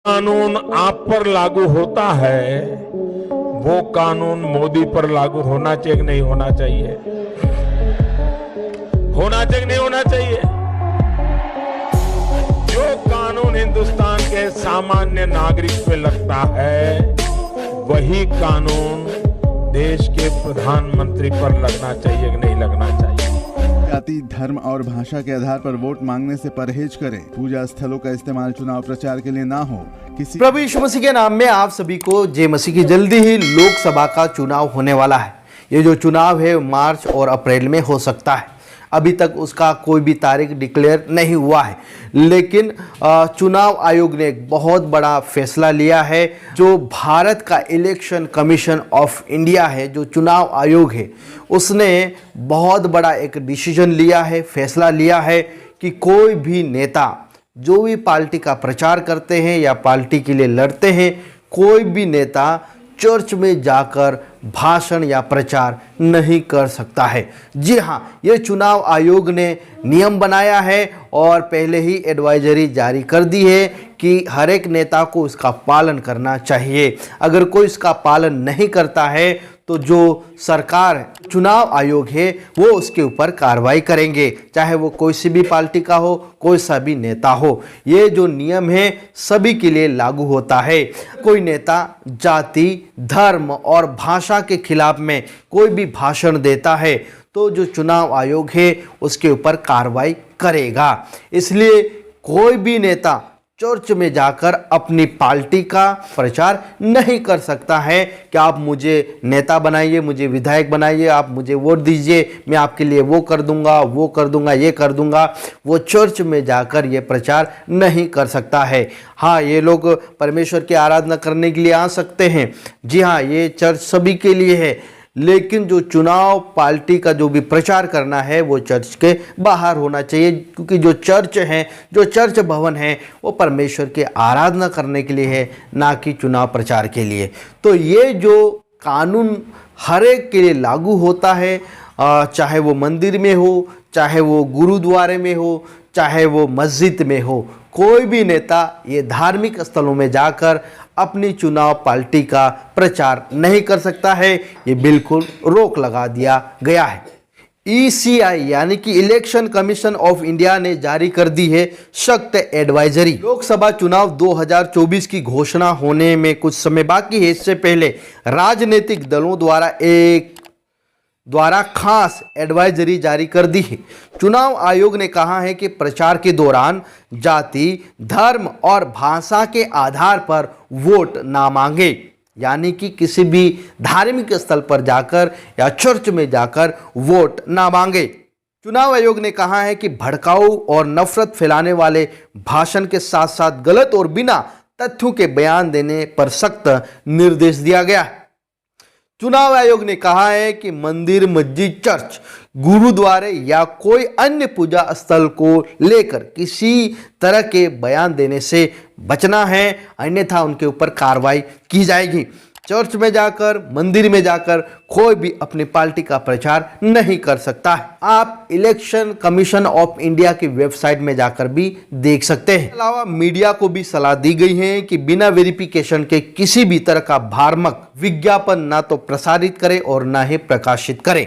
कानून आप पर लागू होता है, वो कानून मोदी पर लागू होना चाहिए कि नहीं होना चाहिए? होना चाहिए कि नहीं होना चाहिए? जो कानून हिंदुस्तान के सामान्य नागरिक पे लगता है, वही कानून देश के प्रधानमंत्री पर लगना चाहिए कि नहीं लगना चाहिए? जाति, धर्म और भाषा के आधार पर वोट मांगने से परहेज करें। पूजा स्थलों का इस्तेमाल चुनाव प्रचार के लिए ना हो। किसी प्रभु यीशु मसीह के नाम में आप सभी को जय मसीह की। जल्दी ही लोकसभा का चुनाव होने वाला है। ये जो चुनाव है मार्च और अप्रैल में हो सकता है। अभी तक उसका कोई भी तारीख डिक्लेयर नहीं हुआ है, लेकिन चुनाव आयोग ने एक बहुत बड़ा फैसला लिया है। जो भारत का इलेक्शन कमीशन ऑफ इंडिया है, जो चुनाव आयोग है, उसने बहुत बड़ा एक डिसीजन लिया है, फैसला लिया है कि कोई भी नेता जो भी पार्टी का प्रचार करते हैं या पार्टी के लिए लड़ते हैं, कोई भी नेता चर्च में जाकर भाषण या प्रचार नहीं कर सकता है। जी हाँ, ये चुनाव आयोग ने नियम बनाया है और पहले ही एडवाइजरी जारी कर दी है कि हर एक नेता को इसका पालन करना चाहिए। अगर कोई इसका पालन नहीं करता है तो जो सरकार चुनाव आयोग है वो उसके ऊपर कार्रवाई करेंगे, चाहे वो कोई सी भी पार्टी का हो, कोई सा भी नेता हो। ये जो नियम है सभी के लिए लागू होता है। कोई नेता जाति, धर्म और भाषा के खिलाफ में कोई भी भाषण देता है तो जो चुनाव आयोग है उसके ऊपर कार्रवाई करेगा। इसलिए कोई भी नेता चर्च में जाकर अपनी पार्टी का प्रचार नहीं कर सकता है कि आप मुझे नेता बनाइए, मुझे विधायक बनाइए, आप मुझे वोट दीजिए, मैं आपके लिए वो कर दूंगा, वो कर दूंगा, ये कर दूंगा। वो चर्च में जाकर ये प्रचार नहीं कर सकता है। हाँ, ये लोग परमेश्वर की आराधना करने के लिए आ सकते हैं। जी हाँ, ये चर्च सभी के लिए है, लेकिन जो चुनाव पार्टी का जो भी प्रचार करना है वो चर्च के बाहर होना चाहिए, क्योंकि जो चर्च है, जो चर्च भवन है, वो परमेश्वर की आराधना करने के लिए है, ना कि चुनाव प्रचार के लिए। तो ये जो कानून हर एक के लिए लागू होता है, चाहे वो मंदिर में हो, चाहे वो गुरुद्वारे में हो, चाहे वो मस्जिद में हो, कोई भी नेता ये धार्मिक स्थलों में जाकर अपनी चुनाव पार्टी का प्रचार नहीं कर सकता है। ये बिल्कुल रोक लगा दिया गया है। ECI यानी कि इलेक्शन कमीशन ऑफ इंडिया ने जारी कर दी है सख्त एडवाइजरी। लोकसभा चुनाव 2024 की घोषणा होने में कुछ समय बाकी है। इससे पहले राजनीतिक दलों द्वारा खास एडवाइजरी जारी कर दी है। चुनाव आयोग ने कहा है कि प्रचार के दौरान जाति, धर्म और भाषा के आधार पर वोट ना मांगे, यानी कि किसी भी धार्मिक स्थल पर जाकर या चर्च में जाकर वोट ना मांगे। चुनाव आयोग ने कहा है कि भड़काऊ और नफरत फैलाने वाले भाषण के साथ साथ गलत और बिना तथ्यों के बयान देने पर सख्त निर्देश दिया गया है। चुनाव आयोग ने कहा है कि मंदिर, मस्जिद, चर्च, गुरुद्वारे या कोई अन्य पूजा स्थल को लेकर किसी तरह के बयान देने से बचना है, अन्यथा उनके ऊपर कार्रवाई की जाएगी। चर्च में जाकर, मंदिर में जाकर कोई भी अपनी पार्टी का प्रचार नहीं कर सकता है। आप इलेक्शन कमीशन ऑफ इंडिया की वेबसाइट में जाकर भी देख सकते हैं। इसके अलावा मीडिया को भी सलाह दी गई है कि बिना वेरिफिकेशन के किसी भी तरह का भ्रामक विज्ञापन ना तो प्रसारित करें और ना ही प्रकाशित करें।